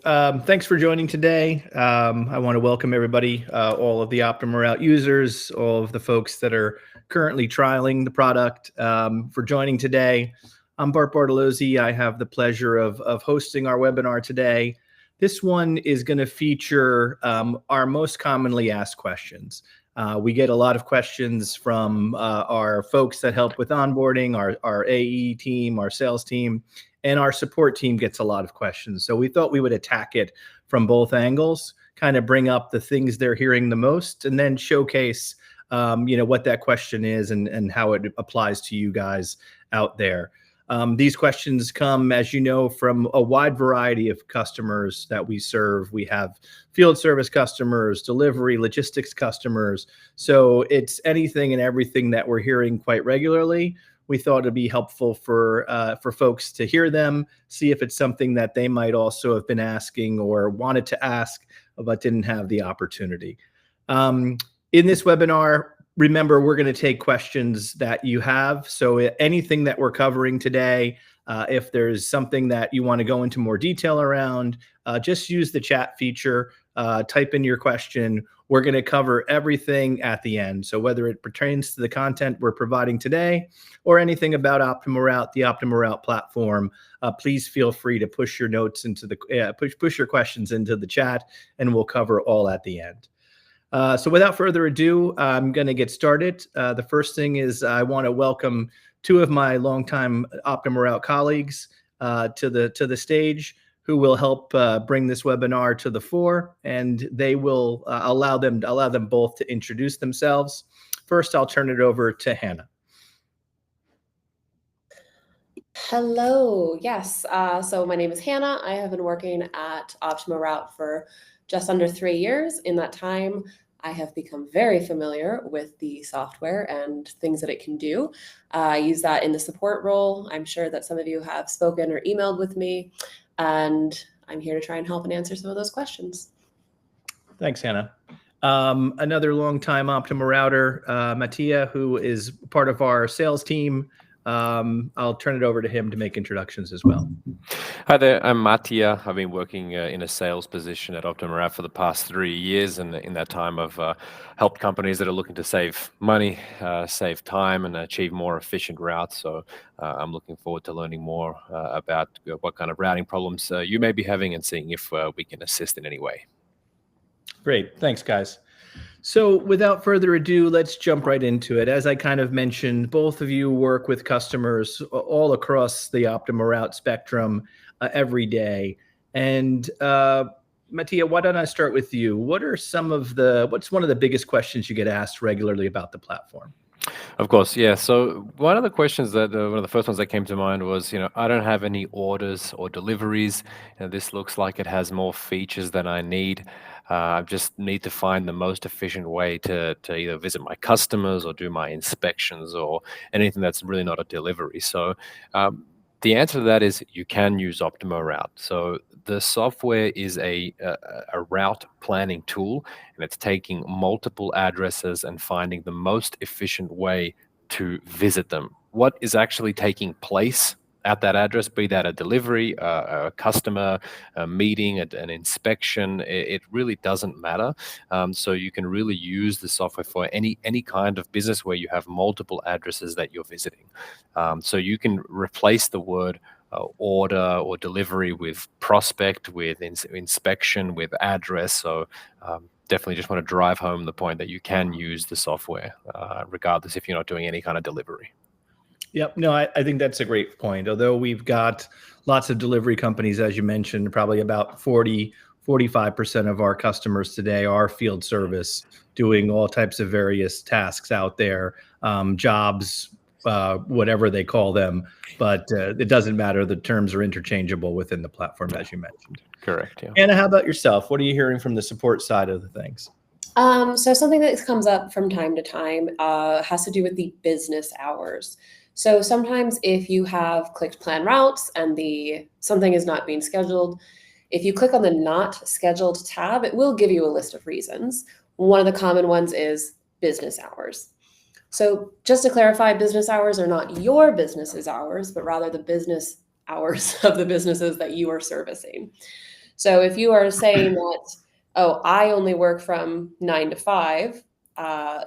Thanks for joining today. I want to welcome everybody, all of the OptimoRoute users, all of the folks that are currently trialing the product, for joining today. I'm Bart Bartolozzi. I have the pleasure of hosting our webinar today. This one is going to feature our most commonly asked questions. We get a lot of questions from our folks that help with onboarding, our AE team, our sales team, and our support team gets a lot of questions. So we thought we would attack it from both angles, kind of bring up the things they're hearing the most, and then showcase what that question is and how it applies to you guys out there. These questions come, as you know, from a wide variety of customers that we serve. We have field service customers, delivery, logistics customers. So it's anything and everything that we're hearing quite regularly. We thought it'd be helpful for folks to hear them, see if it's something that they might also have been asking or wanted to ask, but didn't have the opportunity. In this webinar, remember, we're going to take questions that you have. So anything that we're covering today, if there's something that you want to go into more detail around, just use the chat feature, type in your question. We're going to cover everything at the end. So whether it pertains to the content we're providing today or anything about OptimoRoute, the OptimoRoute platform, please feel free to push your notes into the push your questions into the chat, and we'll cover all at the end. So without further ado, I'm going to get started. The first thing is I want to welcome two of my longtime OptimoRoute colleagues to the stage, who will help bring this webinar to the fore, and they will allow them both to introduce themselves. First, I'll turn it over to Hannah. Hello. Yes. So my name is Hannah. I have been working at OptimoRoute for just under 3 years. In that time, I have become very familiar with the software and things that it can do. I use that in the support role. I'm sure that some of you have spoken or emailed with me, and I'm here to try and help and answer some of those questions. Thanks, Hannah. Another longtime OptimoRouter, Mattia, who is part of our sales team. I'll turn it over to him to make introductions as well. Hi there, I'm Mattia. I've been working in a sales position at OptimoRoute for the past 3 years, and in that time I've helped companies that are looking to save money, save time, and achieve more efficient routes. So I'm looking forward to learning more about what kind of routing problems you may be having, and seeing if we can assist in any way. Great, thanks guys. So without further ado, let's jump right into it. As I kind of mentioned, both of you work with customers all across the OptimoRoute spectrum every day. And Mattia, why don't I start with you? What's one of the biggest questions you get asked regularly about the platform? Of course, yeah. So one of the questions one of the first ones that came to mind was, I don't have any orders or deliveries. This looks like it has more features than I need. I just need to find the most efficient way to either visit my customers or do my inspections or anything that's really not a delivery. So the answer to that is you can use OptimoRoute. So the software is a route planning tool, and it's taking multiple addresses and finding the most efficient way to visit them. What is actually taking place at that address, be that a delivery, a customer, a meeting, an inspection, it really doesn't matter. So you can really use the software for any kind of business where you have multiple addresses that you're visiting. So you can replace the word order or delivery with prospect, with inspection, with address. So definitely just want to drive home the point that you can use the software regardless if you're not doing any kind of delivery. Yep. No, I think that's a great point. Although we've got lots of delivery companies, as you mentioned, probably about 45% of our customers today are field service, doing all types of various tasks out there, jobs, whatever they call them. But it doesn't matter. The terms are interchangeable within the platform, as you mentioned. Correct. Yeah. Anna, how about yourself? What are you hearing from the support side of the things? So something that comes up from time to time has to do with the business hours. So sometimes if you have clicked plan routes and something is not being scheduled, if you click on the not scheduled tab, it will give you a list of reasons. One of the common ones is business hours. So just to clarify, business hours are not your business's hours, but rather the business hours of the businesses that you are servicing. So if you are saying that, oh, I only work from 9 to 5,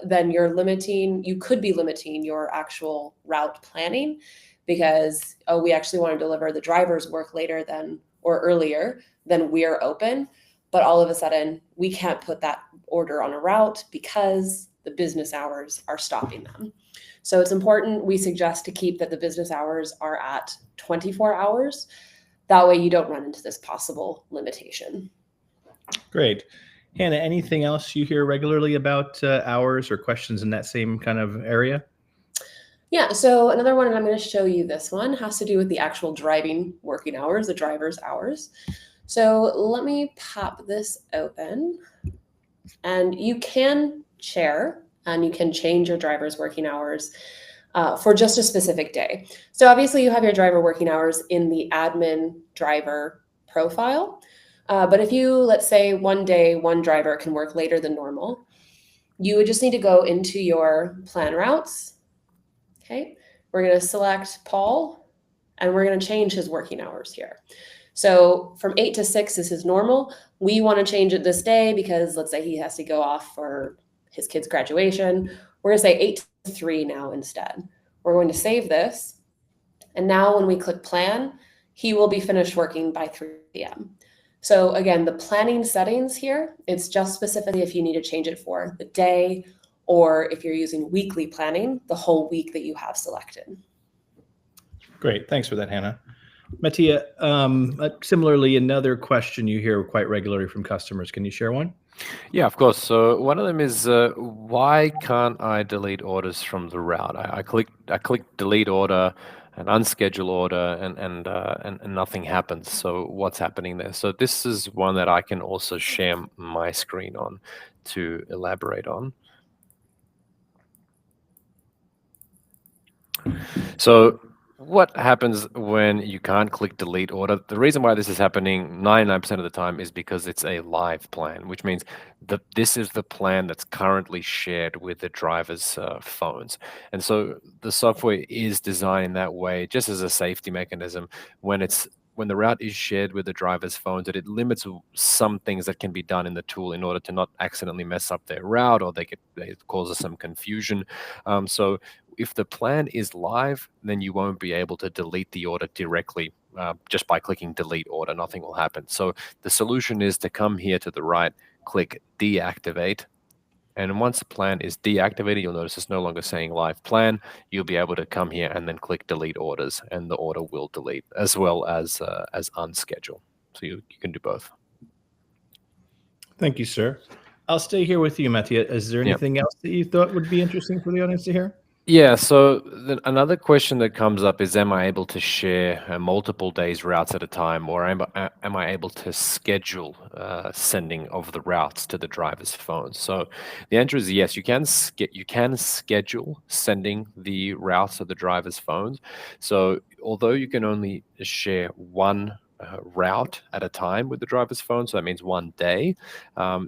then you could be limiting your actual route planning because, oh, we actually want to deliver the driver's work later than or earlier than we're open. But all of a sudden, we can't put that order on a route because the business hours are stopping them. So it's important, we suggest to keep that the business hours are at 24 hours. That way you don't run into this possible limitation. Great. Hannah, anything else you hear regularly about hours or questions in that same kind of area? Yeah, so another one, and I'm going to show you this one, has to do with the actual driving working hours, the driver's hours. So let me pop this open. And you can share and you can change your driver's working hours for just a specific day. So obviously you have your driver working hours in the admin driver profile. But if you, let's say one day, one driver can work later than normal, you would just need to go into your plan routes. Okay. We're going to select Paul and we're going to change his working hours here. So from 8 to 6 is his normal. We want to change it this day because let's say he has to go off for his kid's graduation. We're going to say 8 to 3 now instead. We're going to save this. And now when we click plan, he will be finished working by 3 p.m. So again, the planning settings here, it's just specifically if you need to change it for the day or if you're using weekly planning, the whole week that you have selected. Great. Thanks for that, Hannah. Mattia, similarly, another question you hear quite regularly from customers. Can you share one? Yeah, of course. So one of them is why can't I delete orders from the route? I click delete order, an unscheduled order, and nothing happens. So what's happening there? So this is one that I can also share my screen on to elaborate on. So what happens when you can't click delete order? The reason why this is happening 99% of the time is because it's a live plan, which means that this is the plan that's currently shared with the driver's phones. And so the software is designed in that way, just as a safety mechanism. When the route is shared with the driver's phones, that it limits some things that can be done in the tool in order to not accidentally mess up their route or it causes some confusion. So if the plan is live, then you won't be able to delete the order directly just by clicking delete order. Nothing will happen. So the solution is to come here to the right, click deactivate. And once the plan is deactivated, you'll notice it's no longer saying live plan. You'll be able to come here and then click delete orders, and the order will delete as well as unschedule. So you can do both. Thank you, sir. I'll stay here with you, Mattia. Is there anything else that you thought would be interesting for the audience to hear? Yeah, so another question that comes up is, am I able to share multiple days routes at a time, or am I able to schedule sending of the routes to the driver's phones? So the answer is yes, you can schedule sending the routes to the driver's phones. So although you can only share one route at a time with the driver's phone, so that means one day,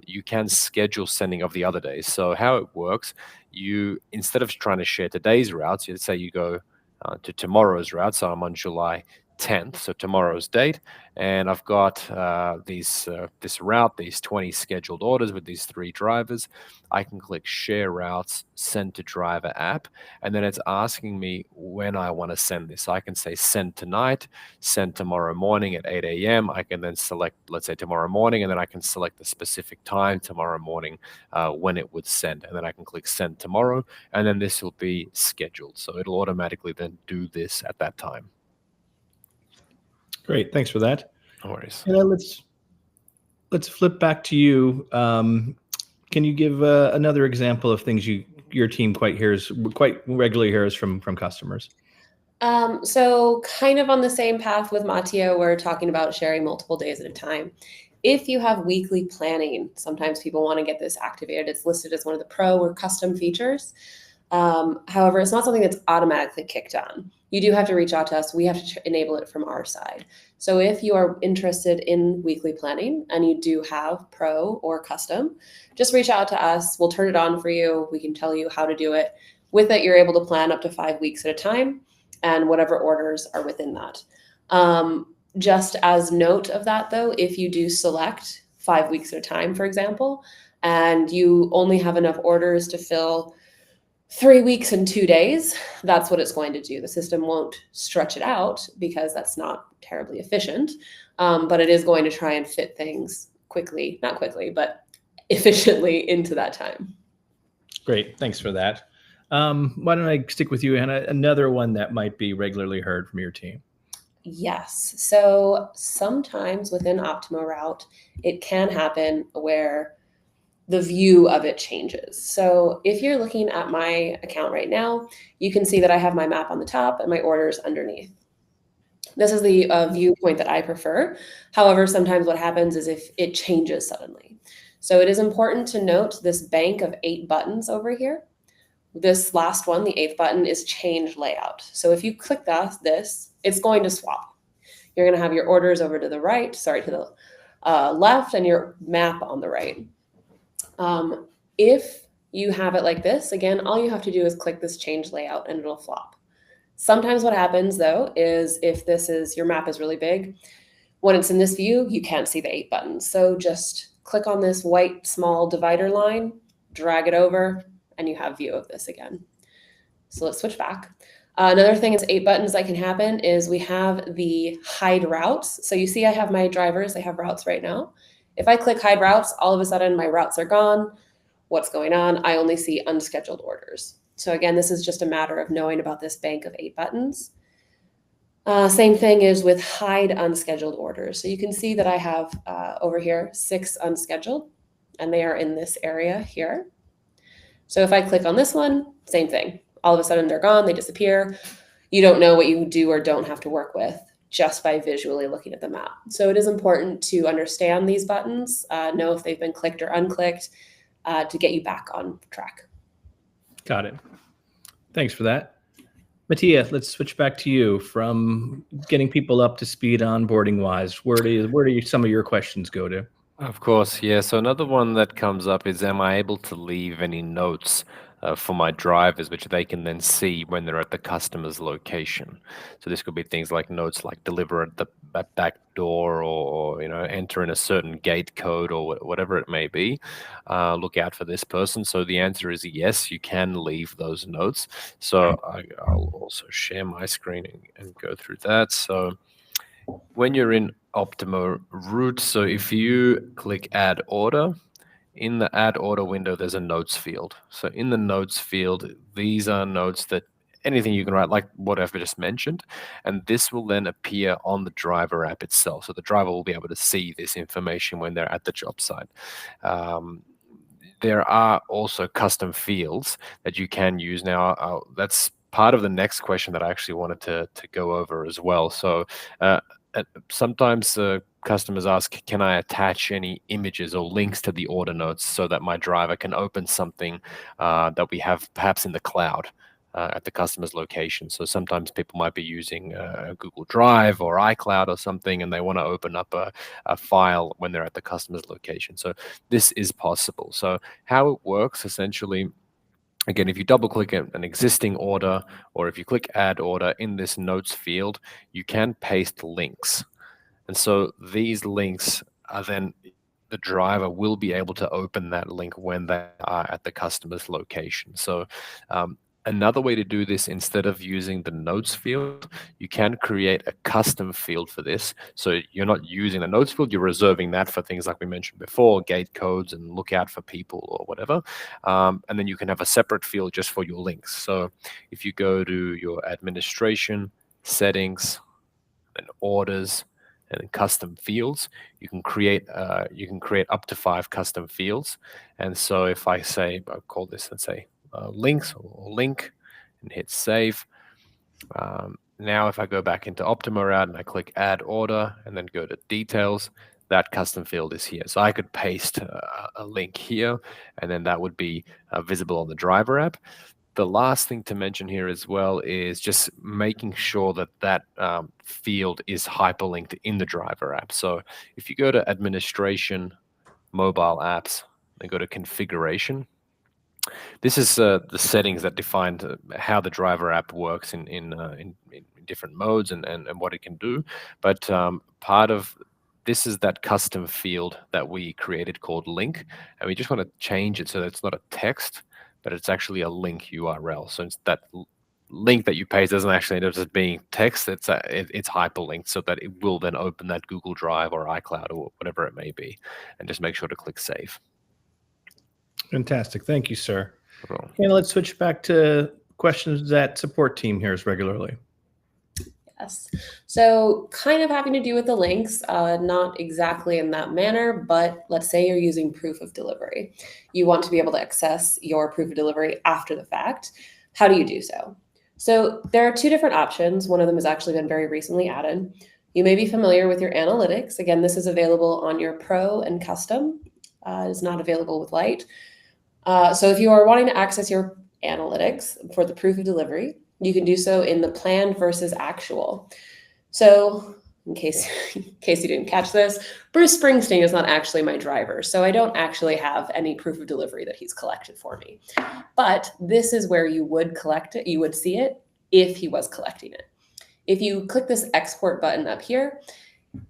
you can schedule sending of the other days. So how it works, you, instead of trying to share today's routes, let's say you go to tomorrow's route. So I'm on July 10th, so tomorrow's date, and I've got this route, these 20 scheduled orders with these 3 drivers. I can click share routes, send to driver app, and then it's asking me when I want to send this. So I can say send tonight, send tomorrow morning at 8 a.m. I can then select, let's say tomorrow morning, and then I can select the specific time tomorrow morning when it would send, and then I can click send tomorrow, and then this will be scheduled. So it'll automatically then do this at that time. Great, thanks for that. No worries. And then let's flip back to you. Can you give another example of things your team quite regularly hears from customers? So kind of on the same path with Mattia, we're talking about sharing multiple days at a time. If you have weekly planning, sometimes people want to get this activated. It's listed as one of the pro or custom features. However, it's not something that's automatically kicked on. You do have to reach out to us. We have to enable it from our side. So if you are interested in weekly planning and you do have pro or custom, just reach out to us. We'll turn it on for you. We can tell you how to do it. With it, you're able to plan up to 5 weeks at a time and whatever orders are within that. Just as note of that though, if you do select 5 weeks at a time, for example, and you only have enough orders to fill 3 weeks and 2 days, that's what it's going to do. The system won't stretch it out because that's not terribly efficient, but it is going to try and fit things quickly, not quickly, but efficiently into that time. Great. Thanks for that. Why don't I stick with you, Hannah? Another one that might be regularly heard from your team. Yes. So sometimes within OptimoRoute, it can happen where the view of it changes. So if you're looking at my account right now, you can see that I have my map on the top and my orders underneath. This is the viewpoint that I prefer. However, sometimes what happens is if it changes suddenly. So it is important to note this bank of 8 buttons over here. This last one, the 8th button, is change layout. So if you click this, it's going to swap. You're going to have your orders over to the right, sorry, to the left, and your map on the right. If you have it like this, again, all you have to do is click this change layout and it'll flop. Sometimes what happens though is if your map is really big, when it's in this view, you can't see the 8 buttons. So just click on this white small divider line, drag it over, and you have view of this again. So let's switch back. Another thing is 8 buttons that can happen is we have the hide routes. So you see I have my drivers, they have routes right now. If I click hide routes, all of a sudden my routes are gone. What's going on? I only see unscheduled orders. So again, this is just a matter of knowing about this bank of 8 buttons. Same thing is with hide unscheduled orders. So you can see that I have over here 6 unscheduled, and they are in this area here. So if I click on this one, same thing. All of a sudden they're gone, they disappear. You don't know what you do or don't have to work with just by visually looking at the map. So it is important to understand these buttons, know if they've been clicked or unclicked, to get you back on track. Got it. Thanks for that. Mattia, let's switch back to you. From getting people up to speed onboarding wise, where do some of your questions go to? Of course, yeah. So another one that comes up is, am I able to leave any notes for my drivers, which they can then see when they're at the customer's location? So this could be things like notes like deliver at the back door, or enter in a certain gate code, or whatever it may be. Look out for this person. So the answer is yes, you can leave those notes. So I'll also share my screen and go through that. So when you're in OptimoRoute, so if you click add order, in the add order window, there's a notes field. So in the notes field, these are notes that anything you can write, like what I've just mentioned, and this will then appear on the driver app itself. So the driver will be able to see this information when they're at the job site. There are also custom fields that you can use now. That's part of the next question that I actually wanted to go over as well. So sometimes customers ask, can I attach any images or links to the order notes so that my driver can open something that we have perhaps in the cloud at the customer's location? So sometimes people might be using Google Drive or iCloud or something, and they want to open up a file when they're at the customer's location. So this is possible. So how it works essentially, again, if you double click an existing order, or if you click add order in this notes field, you can paste links. And so these links are then, the driver will be able to open that link when they are at the customer's location. So another way to do this, instead of using the notes field, you can create a custom field for this. So you're not using the notes field, you're reserving that for things like we mentioned before, gate codes and look out for people or whatever. And then you can have a separate field just for your links. So if you go to your administration, settings, and orders, and custom fields, you can create up to 5 custom fields. And so if I say, I'll call this, let's say links or link, and hit save. Now if I go back into OptimoRoute and I click add order and then go to details, that custom field is here. So I could paste a link here, and then that would be visible on the driver app. The last thing to mention here as well is just making sure that that field is hyperlinked in the driver app. So if you go to administration, mobile apps, and go to configuration, this is the settings that define how the driver app works in different modes and what it can do. But part of this is that custom field that we created called link, and we just want to change it so that it's not a text, but it's actually a link URL. So it's that link that you paste doesn't actually end up as being text. It's hyperlinked so that it will then open that Google Drive or iCloud or whatever it may be, and just make sure to click save. Fantastic. Thank you, sir. Cool. Okay, let's switch back to questions that support team hears regularly. Yes. So kind of having to do with the links, not exactly in that manner, but let's say you're using proof of delivery. You want to be able to access your proof of delivery after the fact. How do you do so? So there are two different options. One of them has actually been very recently added. You may be familiar with your analytics. Again, this is available on your Pro and Custom. It is not available with Lite. So if you are wanting to access your analytics for the proof of delivery, you can do so in the planned versus actual. So in case you didn't catch this, Bruce Springsteen is not actually my driver. So I don't actually have any proof of delivery that he's collected for me. But this is where you would collect it. You would see it if he was collecting it. If you click this export button up here,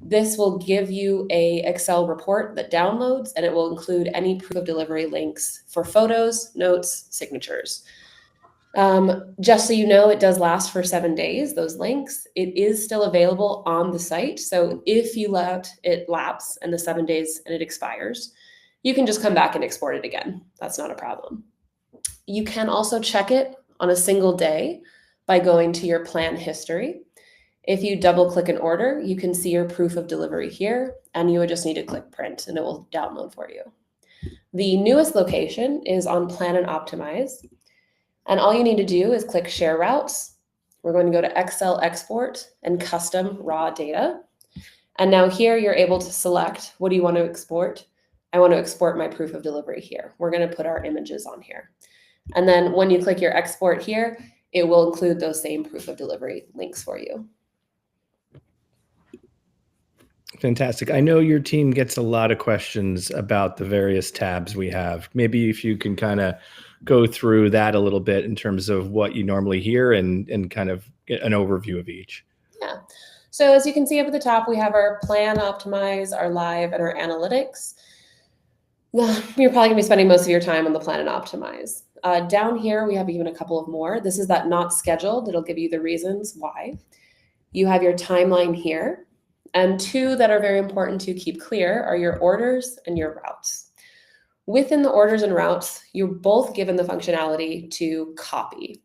this will give you a Excel report that downloads, and it will include any proof of delivery links for photos, notes, signatures. Just so you know, it does last for 7 days, those links. It is still available on the site. So if you let it lapse in the 7 days and it expires, you can just come back and export it again. That's not a problem. You can also check it on a single day by going to your plan history. If you double click an order, you can see your proof of delivery here, and you would just need to click print and it will download for you. The newest location is on Plan and Optimize. And all you need to do is click Share Routes. We're going to go to Excel Export and Custom Raw Data. And now here you're able to select, what do you want to export? I want to export my proof of delivery here. We're going to put our images on here. And then when you click your export here, it will include those same proof of delivery links for you. Fantastic. I know your team gets a lot of questions about the various tabs we have. Maybe if you can kind of go through that a little bit in terms of what you normally hear and kind of get an overview of each. Yeah. So as you can see up at the top, we have our plan, optimize, our live, and our analytics. You're probably gonna be spending most of your time on the plan and optimize. Down here, we have even a couple of more. This is that not scheduled. It'll give you the reasons why. You have your timeline here. And two that are very important to keep clear are your orders and your routes. Within the orders and routes, you're both given the functionality to copy.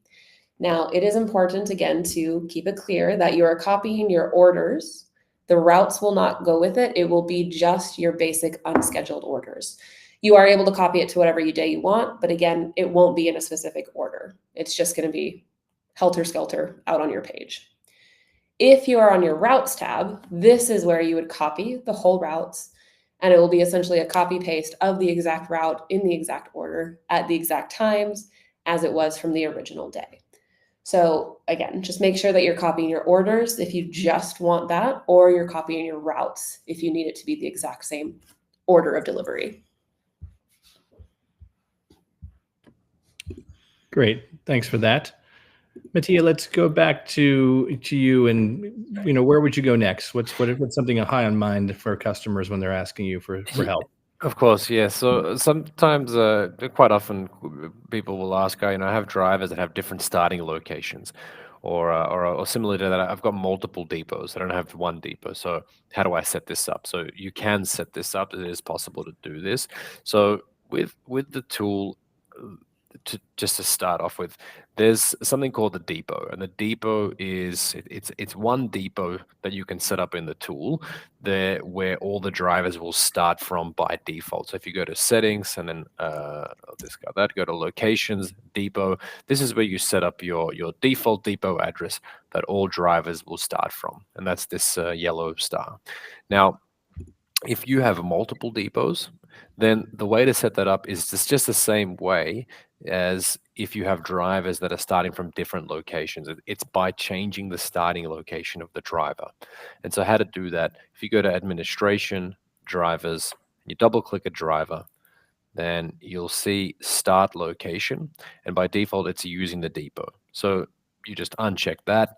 Now, it is important, again, to keep it clear that you are copying your orders. The routes will not go with it. It will be just your basic unscheduled orders. You are able to copy it to whatever day you want, but again, it won't be in a specific order. It's just going to be helter-skelter out on your page. If you are on your routes tab, this is where you would copy the whole routes, and it will be essentially a copy paste of the exact route in the exact order at the exact times as it was from the original day. So again, just make sure that you're copying your orders if you just want that, or you're copying your routes if you need it to be the exact same order of delivery. Great. Thanks for that. Mattia, let's go back to you, and where would you go next? What's something high on mind for customers when they're asking you for help? Of course, yeah. So sometimes, quite often, people will ask, I have drivers that have different starting locations, or similar to that, I've got multiple depots. I don't have one depot. So how do I set this up? So you can set this up. It is possible to do this. So with the tool, just to start off with, there's something called the depot, and the depot is it's one depot that you can set up in the tool there where all the drivers will start from by default. So if you go to settings and then I'll discard that, go to locations, depot, this is where you set up your default depot address that all drivers will start from, and that's this yellow star. Now, if you have multiple depots, then the way to set that up is just the same way as if you have drivers that are starting from different locations. It's by changing the starting location of the driver. And so how to do that, if you go to administration, drivers, you double click a driver, then you'll see start location. And by default, it's using the depot. So you just uncheck that,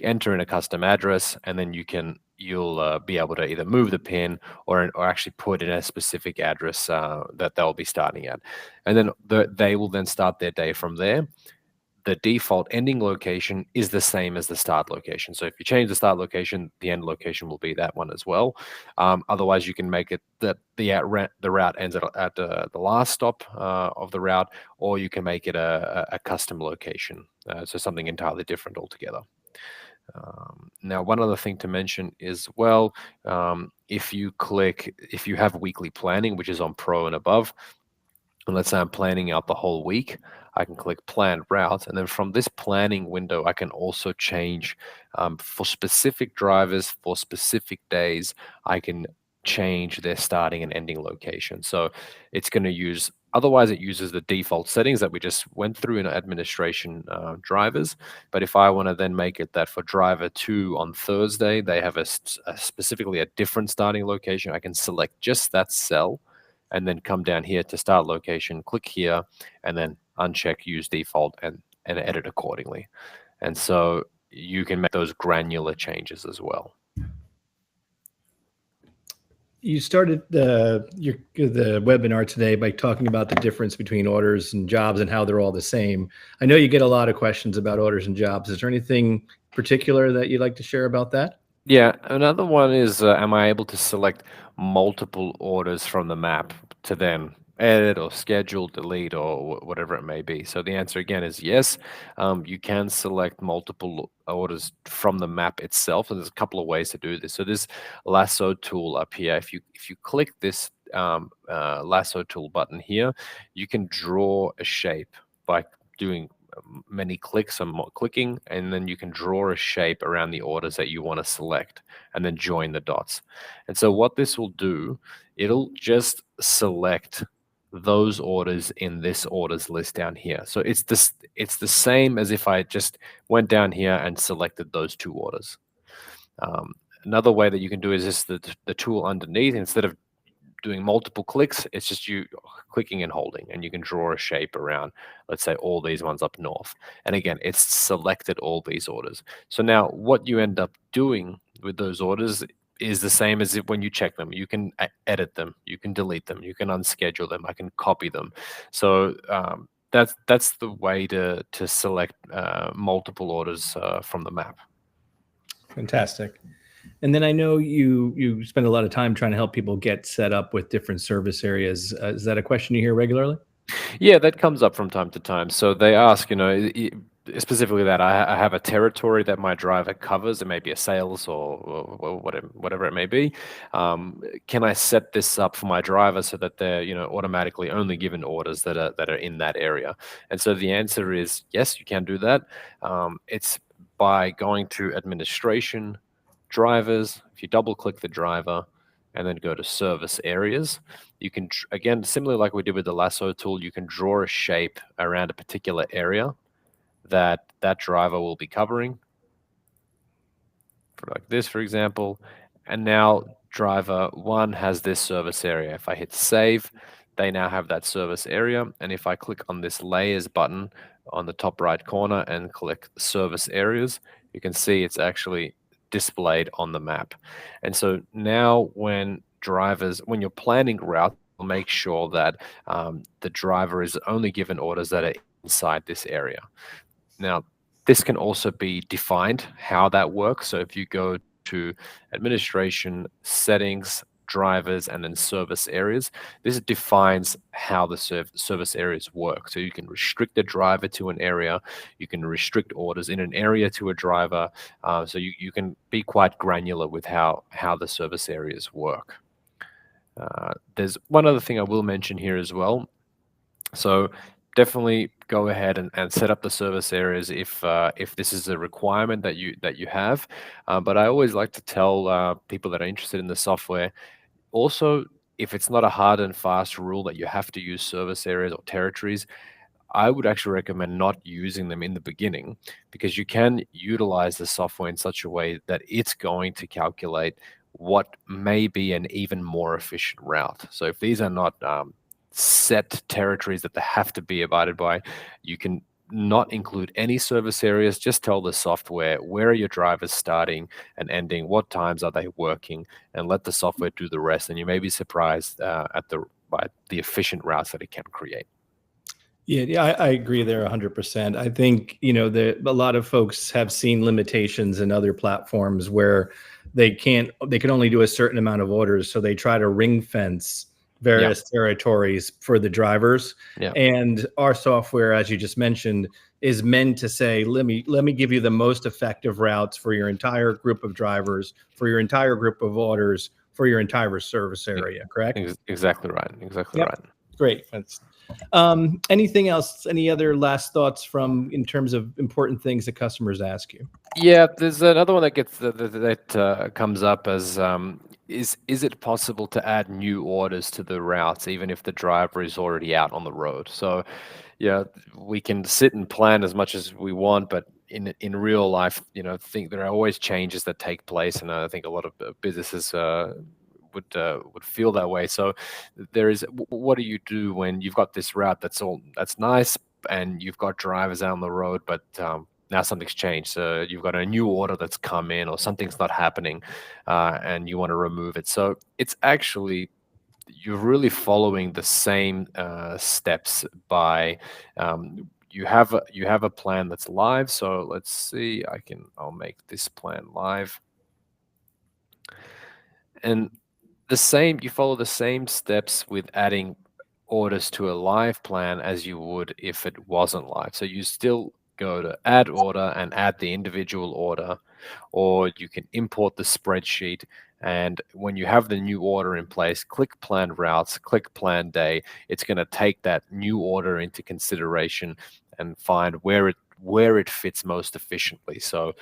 enter in a custom address, and then you'll be able to either move the pin or actually put in a specific address that they'll be starting at, and then they will then start their day from there. The default ending location is the same as the start location. So if you change the start location, the end location will be that one as well. Otherwise, you can make it that the route ends at the last stop of the route, or you can make it a custom location, so something entirely different altogether. Now, one other thing to mention is, well, if you have weekly planning, which is on Pro and above, and let's say I'm planning out the whole week, I can click plan route. And then from this planning window, I can also change for specific drivers, for specific days, I can change their starting and ending location. So it's going to use, otherwise, it uses the default settings that we just went through in administration drivers. But if I want to then make it that for driver 2 on Thursday, they have specifically a different starting location, I can select just that cell and then come down here to start location, click here, and then uncheck use default and edit accordingly. And so you can make those granular changes as well. You started the webinar today by talking about the difference between orders and jobs and how they're all the same. I know you get a lot of questions about orders and jobs. Is there anything particular that you'd like to share about that? Yeah, another one is, am I able to select multiple orders from the map to then edit or schedule, delete, or whatever it may be? So the answer again is yes. You can select multiple orders from the map itself, and there's a couple of ways to do this. So this lasso tool up here, if you click this lasso tool button here, you can draw a shape by doing many clicks and more clicking, and then you can draw a shape around the orders that you want to select and then join the dots. And so what this will do, it'll just select those orders in this orders list down here. So it's the same as if I just went down here and selected those 2 orders. Another way that you can do is just the tool underneath. Instead of doing multiple clicks, it's just you clicking and holding, and you can draw a shape around, let's say, all these ones up north. And again, it's selected all these orders. So now what you end up doing with those orders is the same as if when you check them. You can edit them, you can delete them, you can unschedule them, I can copy them. So that's the way to select multiple orders from the map. Fantastic. And then I know you spend a lot of time trying to help people get set up with different service areas. Is that a question you hear regularly? Yeah, that comes up from time to time. So they ask, specifically that I have a territory that my driver covers. It may be a sales or whatever it may be. Can I set this up for my driver so that they're automatically only given orders that are in that area? And so the answer is yes, you can do that. It's by going to administration, drivers. If you double click the driver and then go to service areas, you can, again, similarly like we did with the lasso tool, you can draw a shape around a particular area that driver will be covering, for like this, for example. And now driver 1 has this service area. If I hit save, they now have that service area. And if I click on this layers button on the top right corner and click service areas, you can see it's actually displayed on the map. And so now when you're planning routes, make sure that the driver is only given orders that are inside this area. Now, this can also be defined how that works. So if you go to administration, settings, drivers, and then service areas, this defines how the service areas work. So you can restrict a driver to an area, you can restrict orders in an area to a driver. So you can be quite granular with how the service areas work. There's one other thing I will mention here as well. So definitely go ahead and set up the service areas if this is a requirement that you have. But I always like to tell people that are interested in the software, also, if it's not a hard and fast rule that you have to use service areas or territories, I would actually recommend not using them in the beginning, because you can utilize the software in such a way that it's going to calculate what may be an even more efficient route. So if these are not set territories that they have to be abided by, you can not include any service areas. Just tell the software where are your drivers starting and ending, what times are they working, and let the software do the rest. And you may be surprised by the efficient routes that it can create. Yeah, I agree there 100%. I think, a lot of folks have seen limitations in other platforms where they can only do a certain amount of orders. So they try to ring fence Yeah, various territories for the drivers. yeah, And our software, as you just mentioned, is meant to say, let me give you the most effective routes for your entire group of drivers, for your entire group of orders, for your entire service e- area, correct? exactly right. Exactly Yep. right. Great. Anything else? Any other last thoughts from in terms of important things that customers ask you? Yeah, there's another one that gets that comes up as is it possible to add new orders to the routes even if the driver is already out on the road? So, yeah, we can sit and plan as much as we want, but in real life, think there are always changes that take place, and I think a lot of businesses would feel that way. So, what do you do when you've got this route that's nice, and you've got drivers out on the road, but now something's changed. So you've got a new order that's come in, or something's not happening, and you want to remove it. So it's actually you're really following the same steps by you have a plan that's live. So let's see, I'll make this plan live, and you follow the same steps with adding orders to a live plan as you would if it wasn't live. So you still go to add order and add the individual order, or you can import the spreadsheet. And when you have the new order in place, click plan routes, click plan day. It's going to take that new order into consideration and find where it fits most efficiently. So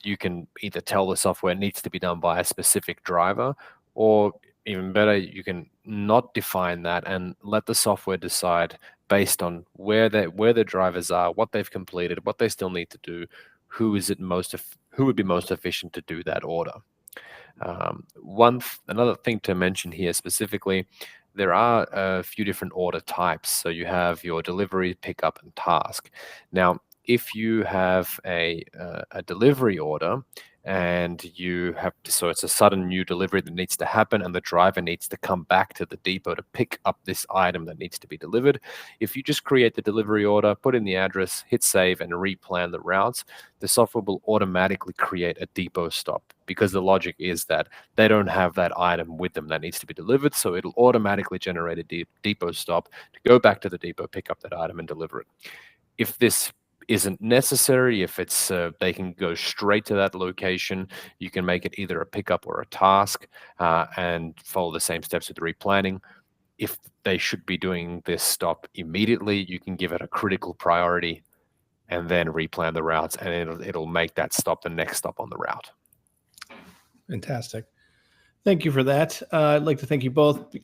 you can either tell the software it needs to be done by a specific driver, or even better, you can not define that and let the software decide based on where the drivers are, what they've completed, what they still need to do, who would be most efficient to do that order. Another thing to mention here specifically, there are a few different order types. So you have your delivery, pickup, and task. Now, if you have a delivery order and so it's a sudden new delivery that needs to happen, and the driver needs to come back to the depot to pick up this item that needs to be delivered. If you just create the delivery order, put in the address, hit save, and replan the routes, the software will automatically create a depot stop, because the logic is that they don't have that item with them that needs to be delivered. So it'll automatically generate a depot stop to go back to the depot, pick up that item, and deliver it. If this isn't necessary, if it's they can go straight to that location, you can make it either a pickup or a task, and follow the same steps with replanning. If they should be doing this stop immediately, you can give it a critical priority and then replan the routes, and it'll make that stop the next stop on the route. Fantastic. Thank you for that. I'd like to thank you both.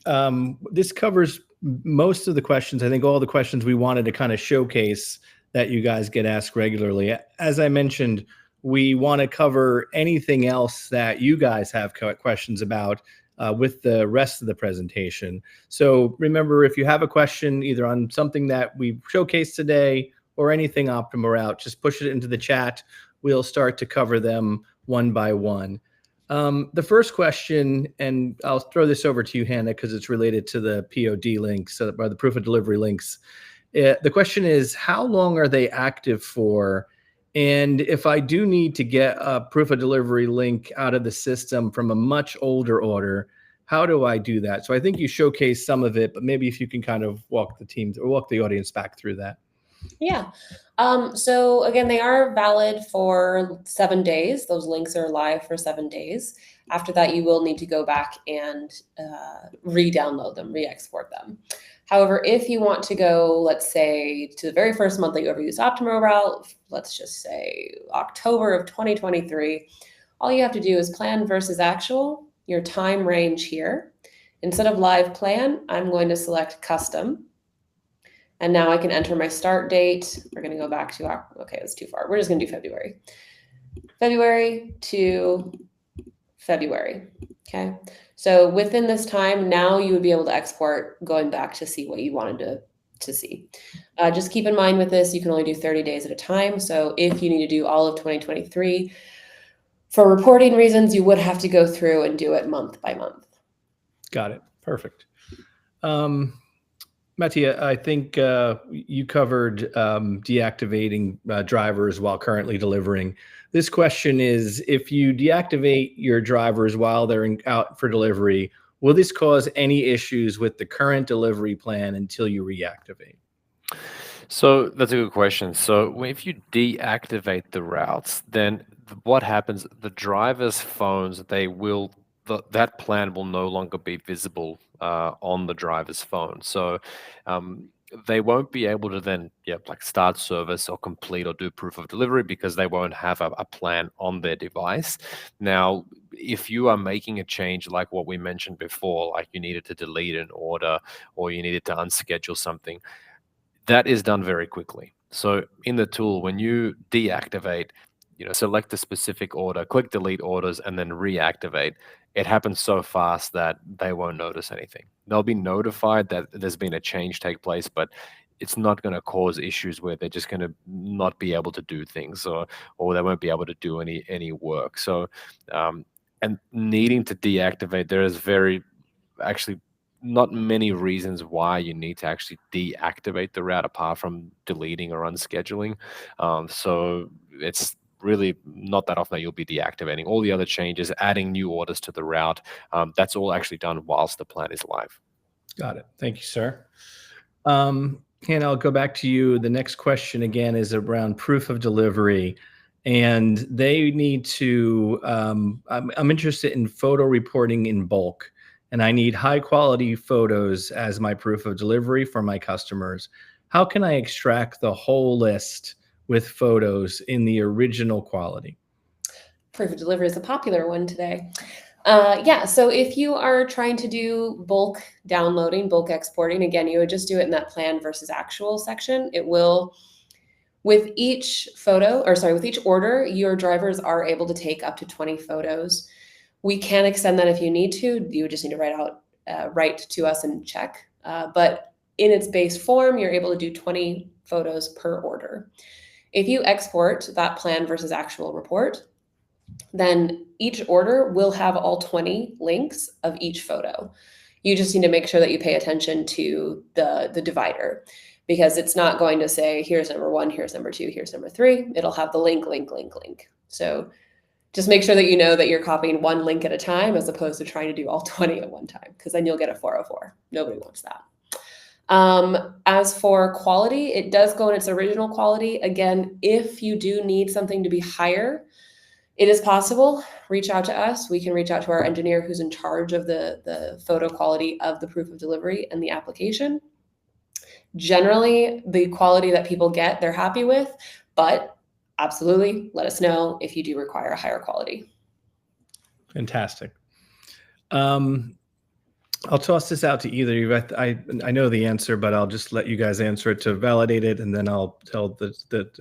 This covers most of the questions. I think all the questions we wanted to kind of showcase that you guys get asked regularly. As I mentioned, we want to cover anything else that you guys have questions about with the rest of the presentation. So remember, if you have a question either on something that we showcased today or anything OptimoRoute, just push it into the chat. We'll start to cover them one by one. The first question, and I'll throw this over to you, Hannah, because it's related to the POD links, or the proof of delivery links. The question is, how long are they active for? And if I do need to get a proof of delivery link out of the system from a much older order, how do I do that? So I think you showcased some of it, but maybe if you can kind of walk the audience back through that. Yeah. So again, they are valid for 7 days. Those links are live for 7 days. After that, you will need to go back and re-download them, re-export them. However, if you want to go, let's say, to the very first month that you ever use OptimoRoute, let's just say October of 2023, all you have to do is plan versus actual, your time range here. Instead of live plan, I'm going to select custom. And now I can enter my start date. We're going to go back to, okay, that's too far. We're just going to do February. February to February. Okay. So within this time, now you would be able to export going back to see what you wanted to to see. Just keep in mind with this, you can only do 30 days at a time. So if you need to do all of 2023, for reporting reasons, you would have to go through and do it month by month. Got it. Perfect. Mattia, I think you covered deactivating drivers while currently delivering. This question is, if you deactivate your drivers while they're out for delivery, will this cause any issues with the current delivery plan until you reactivate? So that's a good question. So if you deactivate the routes, then what happens? The driver's phones, that plan will no longer be visible on the driver's phone. So um, they won't be able to then, like start service or complete or do proof of delivery because they won't have a plan on their device. Now, if you are making a change like what we mentioned before, like you needed to delete an order or you needed to unschedule something, that is done very quickly. So in the tool, when you deactivate, select a specific order, click delete orders, and then reactivate, it happens so fast that they won't notice anything. They'll be notified that there's been a change take place, but it's not going to cause issues where they're just going to not be able to do things, or they won't be able to do any work. So and needing to deactivate, there is very actually not many reasons why you need to actually deactivate the route apart from deleting or unscheduling. So it's really not that often that you'll be deactivating. All the other changes, adding new orders to the route, that's all actually done whilst the plan is live. Got it. Thank you, sir. And I'll go back to you. The next question again is around proof of delivery. And they need to, I'm interested in photo reporting in bulk. And I need high quality photos as my proof of delivery for my customers. How can I extract the whole list with photos in the original quality? Proof of delivery is a popular one today. Yeah, so if you are trying to do bulk downloading, bulk exporting, again, you would just do it in that plan versus actual section. It will, with each with each order, your drivers are able to take up to 20 photos. We can extend that if you need to. You would just need to write to us and check. But in its base form, you're able to do 20 photos per order. If you export that plan versus actual report, then each order will have all 20 links of each photo. You just need to make sure that you pay attention to the divider, because it's not going to say, here's number 1, here's number 2, here's number 3. It'll have the link. So just make sure that you know that you're copying one link at a time as opposed to trying to do all 20 at one time, because then you'll get a 404. Nobody wants that. As for quality, it does go in its original quality. Again, if you do need something to be higher, it is possible. Reach out to us. We can reach out to our engineer who's in charge of the photo quality of the proof of delivery and the application. Generally, the quality that people get, they're happy with, but absolutely let us know if you do require a higher quality. Fantastic. I'll toss this out to either of you. I know the answer, but I'll just let you guys answer it to validate it, and then I'll tell the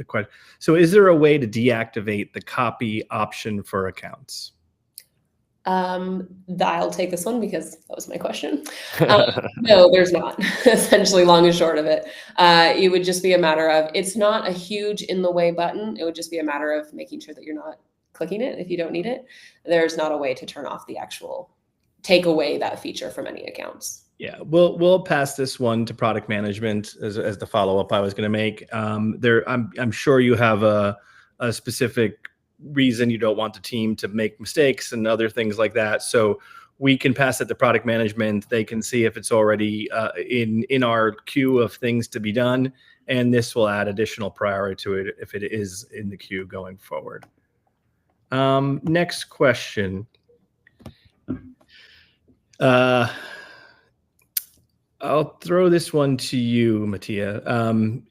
question. So is there a way to deactivate the copy option for accounts? I'll take this one because that was my question. No, there's not. Essentially, long and short of it. It would just be a matter of, it's not a huge in the way button. It would just be a matter of making sure that you're not clicking it if you don't need it. There's not a way to turn off the actual, take away that feature from any accounts. Yeah, we'll pass this one to product management as the follow-up I was going to make. I'm sure you have a specific reason you don't want the team to make mistakes and other things like that. So we can pass it to product management. They can see if it's already in our queue of things to be done, and this will add additional priority to it if it is in the queue going forward. Next question. I'll throw this one to you, Mattia.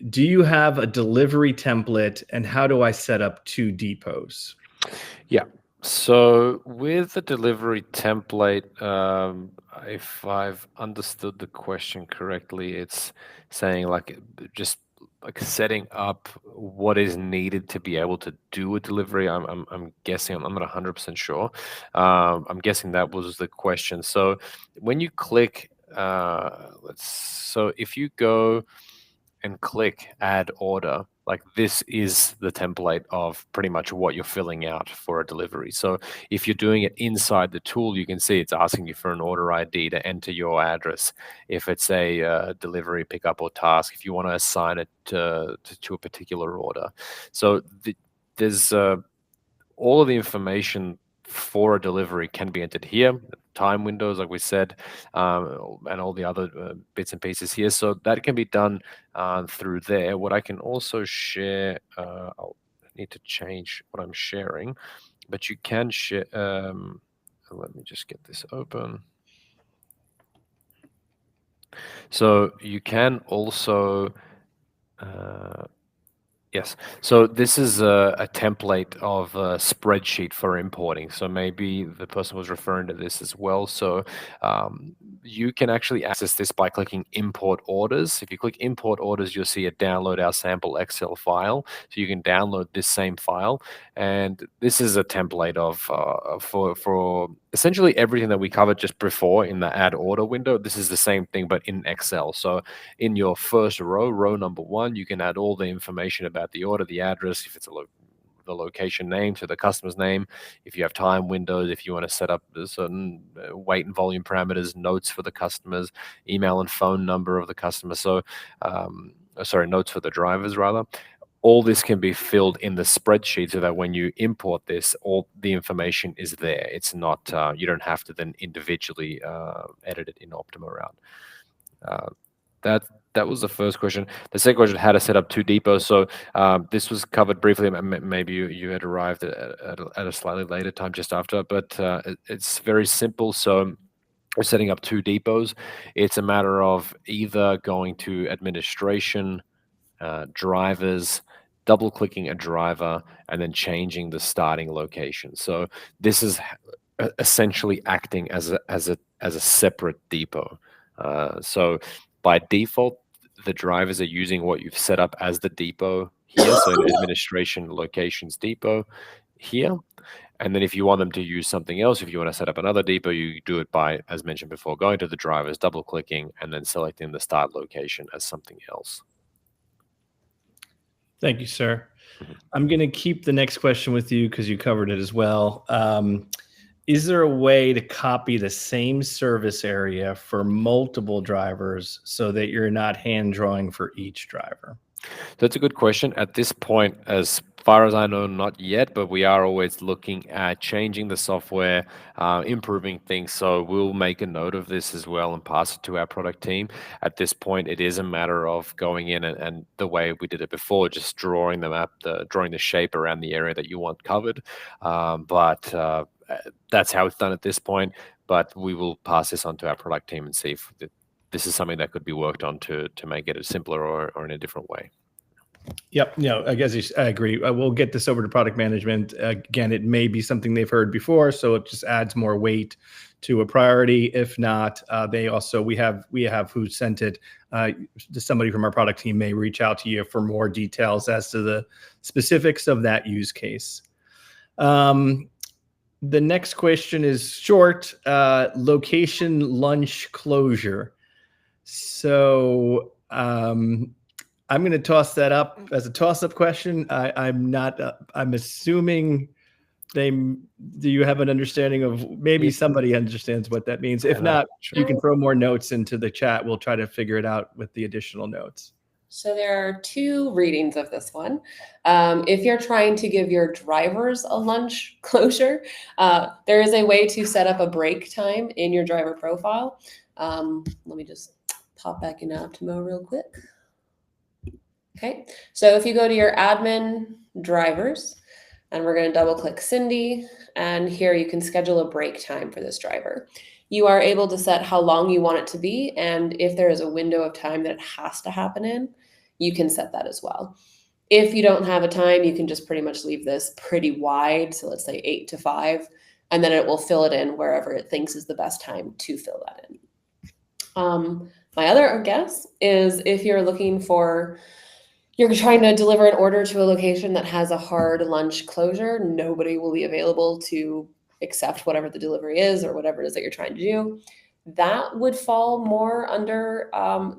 Do you have a delivery template, and how do I set up 2 depots? Yeah. So with the delivery template, if I've understood the question correctly, it's saying like just like setting up what is needed to be able to do a delivery. I'm guessing. I'm not 100% sure. I'm guessing that was the question. So when you click, so if you go and click add order, like this is the template of pretty much what you're filling out for a delivery. So if you're doing it inside the tool, you can see it's asking you for an order ID to enter your address. If it's a delivery, pickup, or task, if you want to assign it to a particular order. So there's all of the information for a delivery can be entered here, time windows, like we said, and all the other bits and pieces here. So that can be done through there. What I can also share, I'll need to change what I'm sharing, but you can share. Let me just get this open. So you can also. Yes. So this is a template of a spreadsheet for importing. So maybe the person was referring to this as well. So you can actually access this by clicking import orders. If you click import orders, you'll see a download our sample Excel file. So you can download this same file. And this is a template of for essentially everything that we covered just before in the add order window. This is the same thing, but in Excel. So in your first row number 1, you can add all the information about the order, the address, if it's the location name to the customer's name, if you have time windows, if you want to set up certain weight and volume parameters, notes for the customers, email and phone number of the customer. So, sorry, notes for the drivers rather. All this can be filled in the spreadsheet so that when you import this, all the information is there. It's not, you don't have to then individually edit it in OptimoRoute. That was the first question. The second question, how to set up 2 depots. So this was covered briefly. Maybe you had arrived at a slightly later time just after, but it's very simple. So we're setting up 2 depots. It's a matter of either going to administration, drivers, double clicking a driver, and then changing the starting location. So this is essentially acting as a separate depot. So by default, the drivers are using what you've set up as the depot here. So in administration locations depot here. And then if you want them to use something else, if you want to set up another depot, you do it by, as mentioned before, going to the drivers, double clicking, and then selecting the start location as something else. Thank you, sir. I'm going to keep the next question with you because you covered it as well. Is there a way to copy the same service area for multiple drivers so that you're not hand drawing for each driver? That's a good question. At this point, as far as I know, not yet, but we are always looking at changing the software, improving things. So we'll make a note of this as well and pass it to our product team. At this point, it is a matter of going in and the way we did it before, just drawing the map, drawing the shape around the area that you want covered. But that's how it's done at this point. But we will pass this on to our product team and see if this is something that could be worked on to make it simpler or in a different way. Yep. I guess I agree. We'll get this over to product management. Again, it may be something they've heard before, so it just adds more weight to a priority. If not, we have who sent it. Somebody from our product team may reach out to you for more details as to the specifics of that use case. The next question is short. Location lunch closure. So I'm going to toss that up as a toss-up question. I'm assuming do you have an understanding of, maybe somebody understands what that means. If not, you can throw more notes into the chat. We'll try to figure it out with the additional notes. So there are 2 readings of this one. If you're trying to give your drivers a lunch closure, there is a way to set up a break time in your driver profile. Let me just pop back into Optimo real quick. Okay, so if you go to your admin drivers, and we're going to double click Cindy, and here you can schedule a break time for this driver. You are able to set how long you want it to be, and if there is a window of time that it has to happen in, you can set that as well. If you don't have a time, you can just pretty much leave this pretty wide, so let's say 8 to 5, and then it will fill it in wherever it thinks is the best time to fill that in. My other guess is if you're trying to deliver an order to a location that has a hard lunch closure, nobody will be available to accept whatever the delivery is or whatever it is that you're trying to do. that would fall more under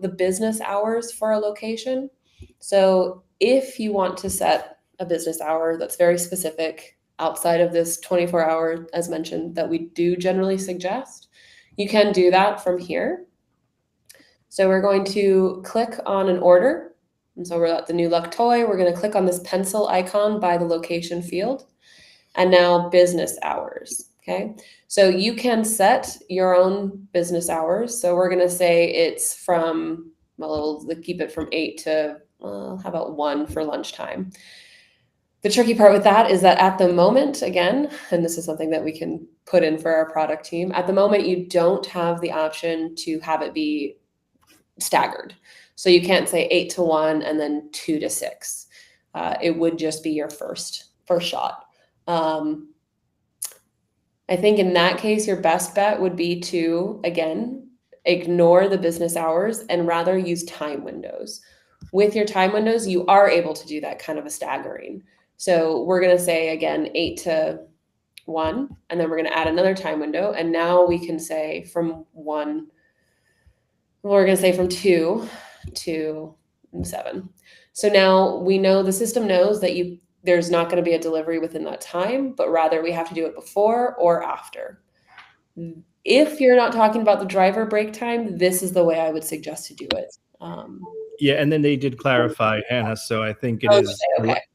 the business hours for a location. So if you want to set a business hour that's very specific outside of this 24-hour, as mentioned, that we do generally suggest, you can do that from here. So we're going to click on an order. And so we're at the new luck toy. We're going to click on this pencil icon by the location field. And now business hours. Okay. So you can set your own business hours. So we're going to say it's from, well, we'll keep it from 8 to, how about 1 for lunchtime. The tricky part with that is that at the moment, again, and this is something that we can put in for our product team, at the moment, you don't have the option to have it be staggered. So you can't say 8 to 1 and then 2 to 6. It would just be your first shot. I think in that case, your best bet would be to, again, ignore the business hours and rather use time windows. With your time windows, you are able to do that kind of a staggering. So we're going to say, again, 8 to 1, and then we're going to add another time window. And now we can say from 1, we're going to say from 2 to 7. So now we know the system knows that there's not going to be a delivery within that time, but rather we have to do it before or after. If you're not talking about the driver break time, this is the way I would suggest to do it. Yeah, and then they did clarify, Hannah. So I think it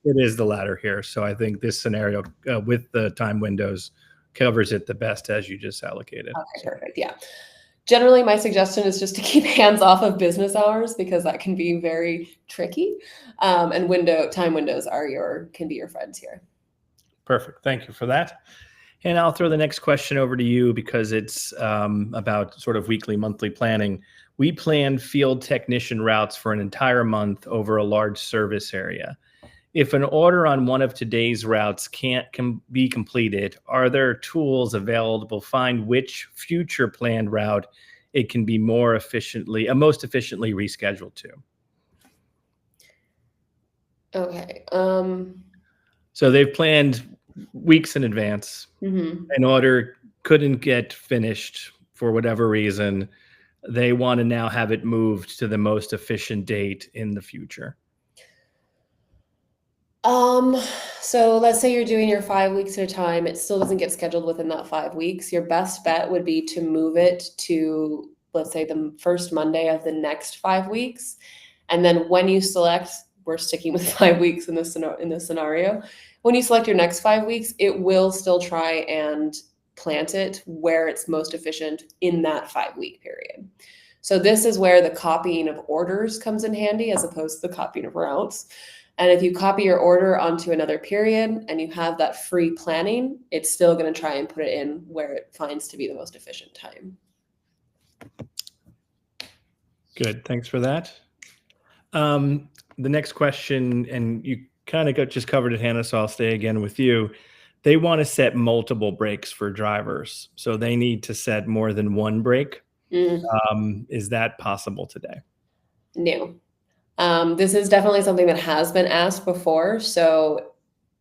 is the latter here. So I think this scenario with the time windows covers it the best as you just allocated. Okay, perfect. Yeah. Generally, my suggestion is just to keep hands off of business hours because that can be very tricky. And time windows can be your friends here. Perfect. Thank you for that. And I'll throw the next question over to you because it's about sort of weekly, monthly planning. We plan field technician routes for an entire month over a large service area. If an order on one of today's routes can't be completed, are there tools available to find which future planned route it can be most efficiently rescheduled to? Okay. So they've planned weeks in advance. An order couldn't get finished for whatever reason. They want to now have it moved to the most efficient date in the future. So let's say you're doing your 5 weeks at a time. It still doesn't get scheduled within that 5 weeks. Your best bet would be to move it to, let's say, the first Monday of the next 5 weeks. And then when you select, we're sticking with 5 weeks in this scenario. When you select your next 5 weeks, it will still try and plant it where it's most efficient in that 5-week period. So this is where the copying of orders comes in handy as opposed to the copying of routes. And if you copy your order onto another period and you have that free planning, it's still going to try and put it in where it finds to be the most efficient time. Good. Thanks for that. The next question, and you kind of just covered it, Hannah, so I'll stay again with you. They want to set multiple breaks for drivers. So they need to set more than one break. Is that possible today? No. This is definitely something that has been asked before. So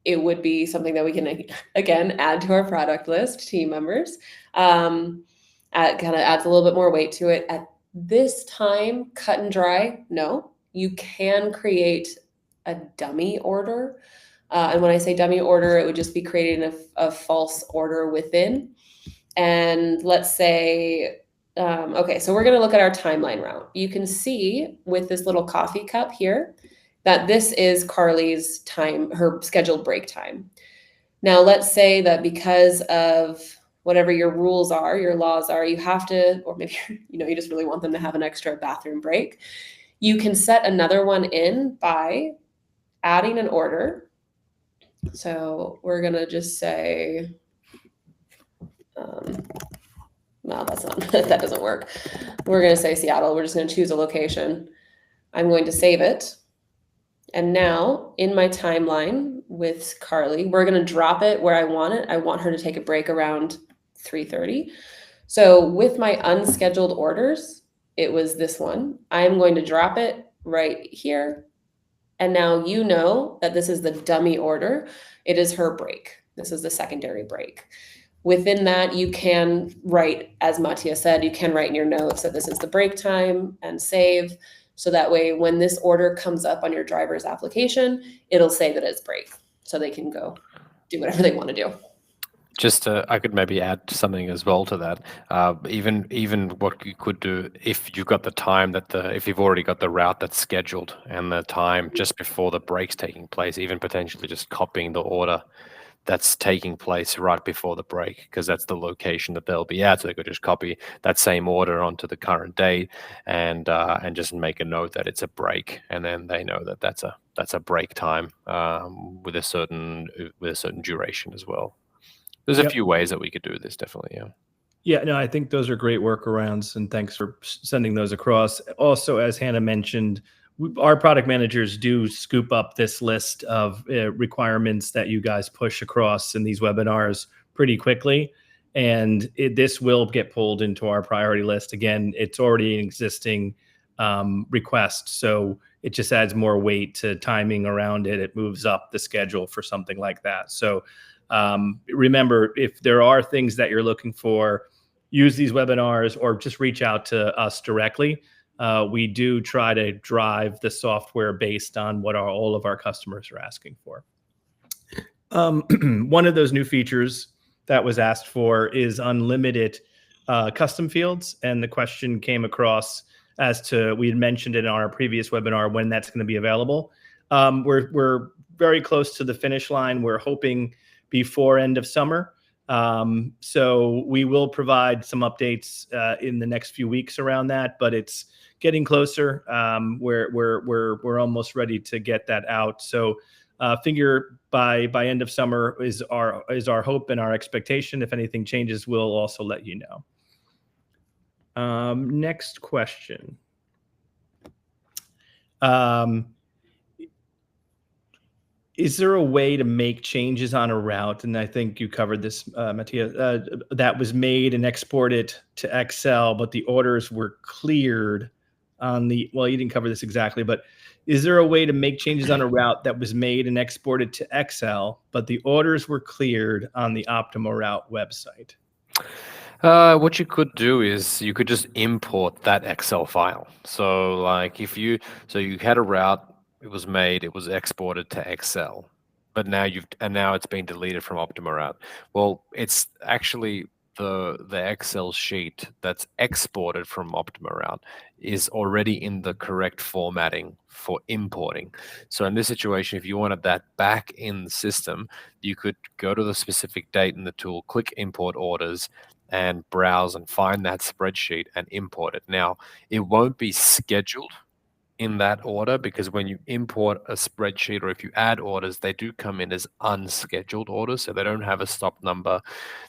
it would be something that we can, again, add to our product list, team members. Kind of adds a little bit more weight to it. At this time, cut and dry, no. You can create a dummy order. And when I say dummy order, it would just be creating a false order within. And let's say, okay, so we're going to look at our timeline route. You can see with this little coffee cup here that this is Carly's time, her scheduled break time. Now, let's say that because of whatever your rules are, your laws are, you have to, or maybe you just really want them to have an extra bathroom break. You can set another one in by adding an order. So we're going to just say, no, that's not, that doesn't work. We're going to say Seattle. We're just going to choose a location. I'm going to save it. And now in my timeline with Carly, we're going to drop it where I want it. I want her to take a break around 3:30. So with my unscheduled orders, it was this one. I'm going to drop it right here. And now you know that this is the dummy order. It is her break. This is the secondary break. Within that, you can write, as Matthias said, you can write in your notes that this is the break time and save. So that way, when this order comes up on your driver's application, it'll say that it's break. So they can go do whatever they want to do. Just I could maybe add something as well to that. Even what you could do if you've got the time if you've already got the route that's scheduled and the time just before the break's taking place, even potentially just copying the order that's taking place right before the break, because that's the location that they'll be at. So they could just copy that same order onto the current date and just make a note that it's a break, and then they know that that's a break time with a certain duration as well. There's a few ways that we could do this, definitely. Yeah. Yeah, no, I think those are great workarounds, and thanks for sending those across. Also, as Hannah mentioned, our product managers do scoop up this list of requirements that you guys push across in these webinars pretty quickly, and this will get pulled into our priority list. Again, it's already an existing request, so it just adds more weight to timing around it. It moves up the schedule for something like that. So remember, if there are things that you're looking for, use these webinars or just reach out to us directly. We do try to drive the software based on what all of our customers are asking for. One of those new features that was asked for is unlimited custom fields. And the question came across as to, we had mentioned it on our previous webinar, when that's going to be available. We're very close to the finish line. We're hoping before end of summer. So we will provide some updates in the next few weeks around that, but it's getting closer. We're almost ready to get that out. So figure by end of summer is our hope and our expectation. If anything changes, we'll also let you know. Next question. Is there a way to make changes on a route? And I think you covered this, Matthias, that was made and exported to Excel, but the orders were cleared on well, you didn't cover this exactly, but is there a way to make changes on a route that was made and exported to Excel, but the orders were cleared on the OptimoRoute website? What you could do is you could just import that Excel file. So like you had a route, it was made, it was exported to Excel, but now it's been deleted from OptimoRoute. Well, it's actually the Excel sheet that's exported from OptimoRoute is already in the correct formatting for importing. So in this situation, if you wanted that back in the system, you could go to the specific date in the tool, click import orders, and browse and find that spreadsheet and import it. Now, it won't be scheduled in that order, because when you import a spreadsheet or if you add orders, they do come in as unscheduled orders. So they don't have a stop number,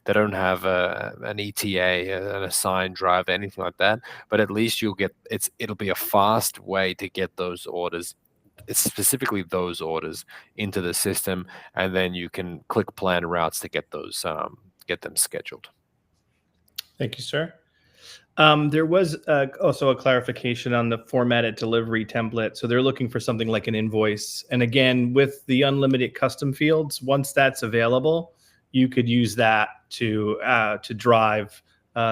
they don't have an ETA, an assigned drive, anything like that. But at least it'll be a fast way to get those orders, specifically those orders, into the system, and then you can click plan routes to get them scheduled. Thank you, sir. There was also a clarification on the formatted delivery template. So they're looking for something like an invoice. And again, with the unlimited custom fields, once that's available, you could use that to drive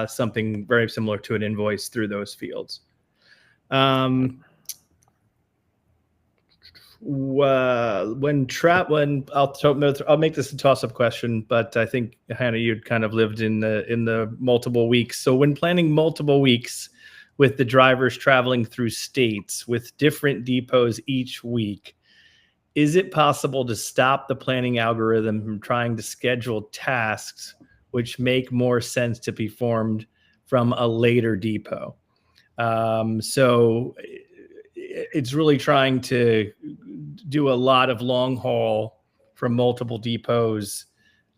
something very similar to an invoice through those fields. I'll make this a toss-up question, but I think Hannah, you'd kind of lived in the multiple weeks. So when planning multiple weeks with the drivers traveling through states with different depots each week, is it possible to stop the planning algorithm from trying to schedule tasks which make more sense to be performed from a later depot? So it's really trying to do a lot of long haul from multiple depots.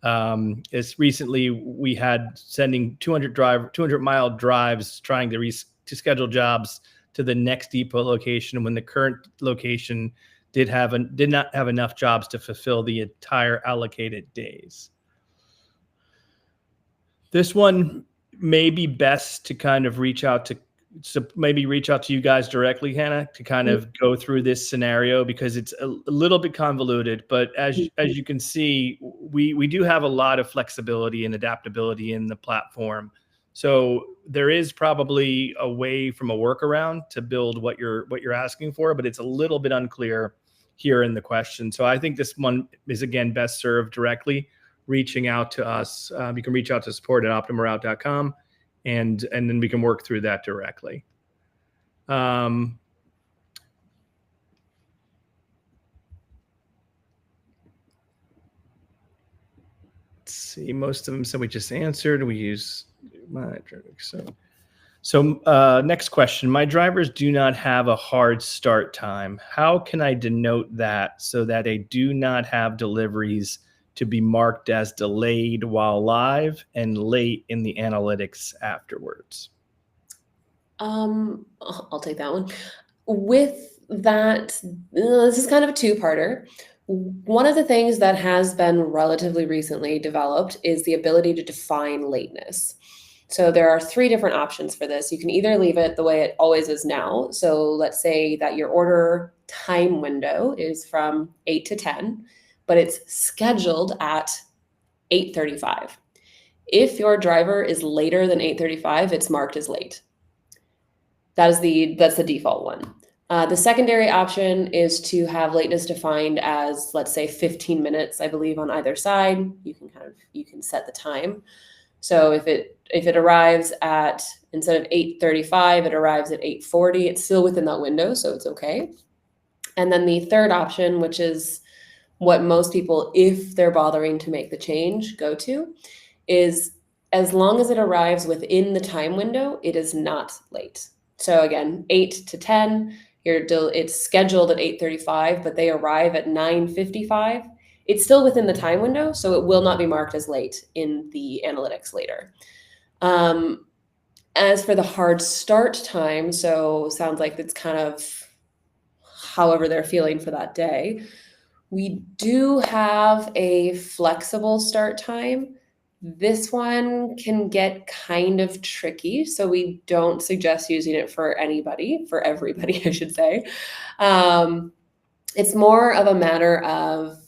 As recently we had sending 200-mile drives trying to schedule jobs to the next depot location when the current location did not have enough jobs to fulfill the entire allocated days. This one may be best to kind of reach out to so maybe reach out to you guys directly, Hannah, to kind of go through this scenario, because it's a little bit convoluted. But as you can see, we do have a lot of flexibility and adaptability in the platform. So there is probably a way from a workaround to build what you're asking for, but it's a little bit unclear here in the question. So I think this one is, again, best served directly reaching out to us. You can reach out to support@optimoroute.com. And then we can work through that directly. Let's see, most of them said we just answered. We use my so next question. My drivers do not have a hard start time. How can I denote that so that they do not have deliveries to be marked as delayed while live and late in the analytics afterwards? I'll take that one. With that, this is kind of a two-parter. One of the things that has been relatively recently developed is the ability to define lateness. So there are three different options for this. You can either leave it the way it always is now. So let's say that your order time window is from 8 to 10, but it's scheduled at 8:35. If your driver is later than 8:35, it's marked as late. That's the default one. The secondary option is to have lateness defined as, let's say, 15 minutes, I believe, on either side. You can set the time. So if it arrives at, instead of 8:35, it arrives at 8:40, it's still within that window, so it's okay. And then the third option, which is what most people, if they're bothering to make the change, go to, is as long as it arrives within the time window, it is not late. So again, 8 to 10, it's scheduled at 8:35, but they arrive at 9:55. It's still within the time window, so it will not be marked as late in the analytics later. As for the hard start time, so sounds like it's kind of however they're feeling for that day. We do have a flexible start time. This one can get kind of tricky, so we don't suggest using it for everybody, I should say. It's more of a matter of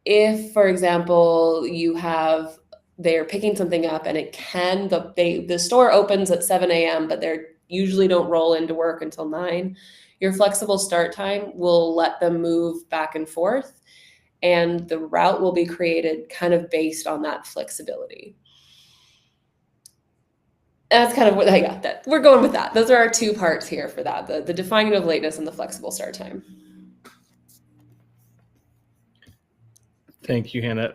if, for example, they're picking something up and the store opens at 7 a.m., but they usually don't roll into work until 9. Your flexible start time will let them move back and forth, and the route will be created kind of based on that flexibility. That's kind of what I got. That we're going with that. Those are our two parts here for that: the defining of lateness and the flexible start time. Thank you, Hannah.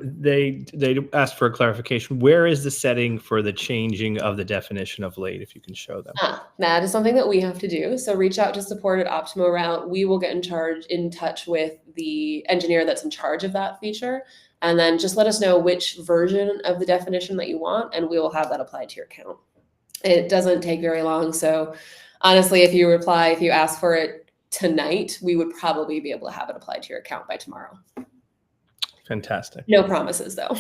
They asked for a clarification. Where is the setting for the changing of the definition of late, if you can show them? That is something that we have to do. So reach out to support at OptimoRoute. We will get in touch with the engineer that's in charge of that feature. And then just let us know which version of the definition that you want, and we will have that applied to your account. It doesn't take very long. So honestly, if you ask for it tonight, we would probably be able to have it applied to your account by tomorrow. Fantastic. No promises, though.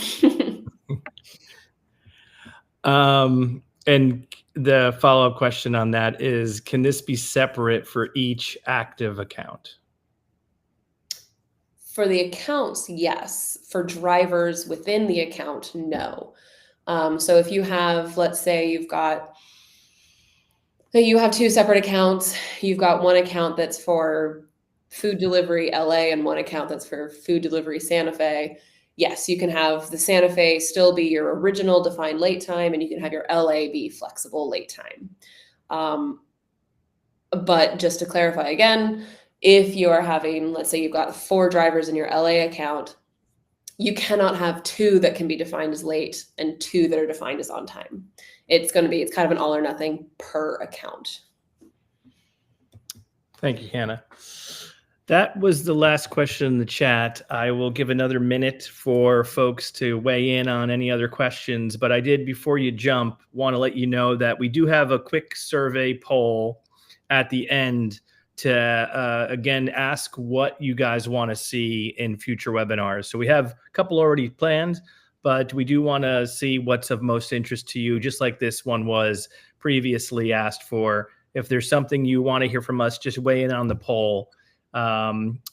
And the follow-up question on that is, can this be separate for each active account? For the accounts, yes. For drivers within the account, no. So if you have, let's say you have two separate accounts, you've got one account that's for food delivery LA and one account that's for food delivery Santa Fe. Yes, you can have the Santa Fe still be your original defined late time, and you can have your LA be flexible late time. But just to clarify again, if you are having, let's say you've got 4 drivers in your LA account, you cannot have 2 that can be defined as late and 2 that are defined as on time. It's kind of an all or nothing per account. Thank you, Hannah. That was the last question in the chat. I will give another minute for folks to weigh in on any other questions, but I did, before you jump, want to let you know that we do have a quick survey poll at the end to, again, ask what you guys want to see in future webinars. So we have a couple already planned, but we do want to see what's of most interest to you, just like this one was previously asked for. If there's something you want to hear from us, just weigh in on the poll.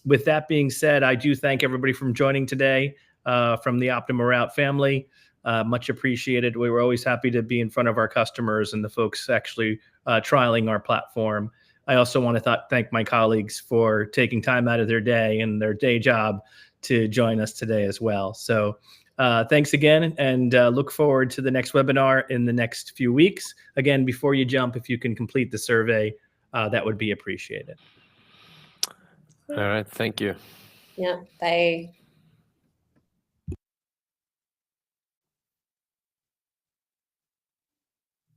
With that being said, I do thank everybody from joining today from the OptimoRoute family. Much appreciated. We were always happy to be in front of our customers and the folks actually trialing our platform. I also want to thank my colleagues for taking time out of their day and their day job to join us today as well. So thanks again, and look forward to the next webinar in the next few weeks. Again, before you jump, if you can complete the survey, that would be appreciated. All right. Thank you. Yeah. Bye.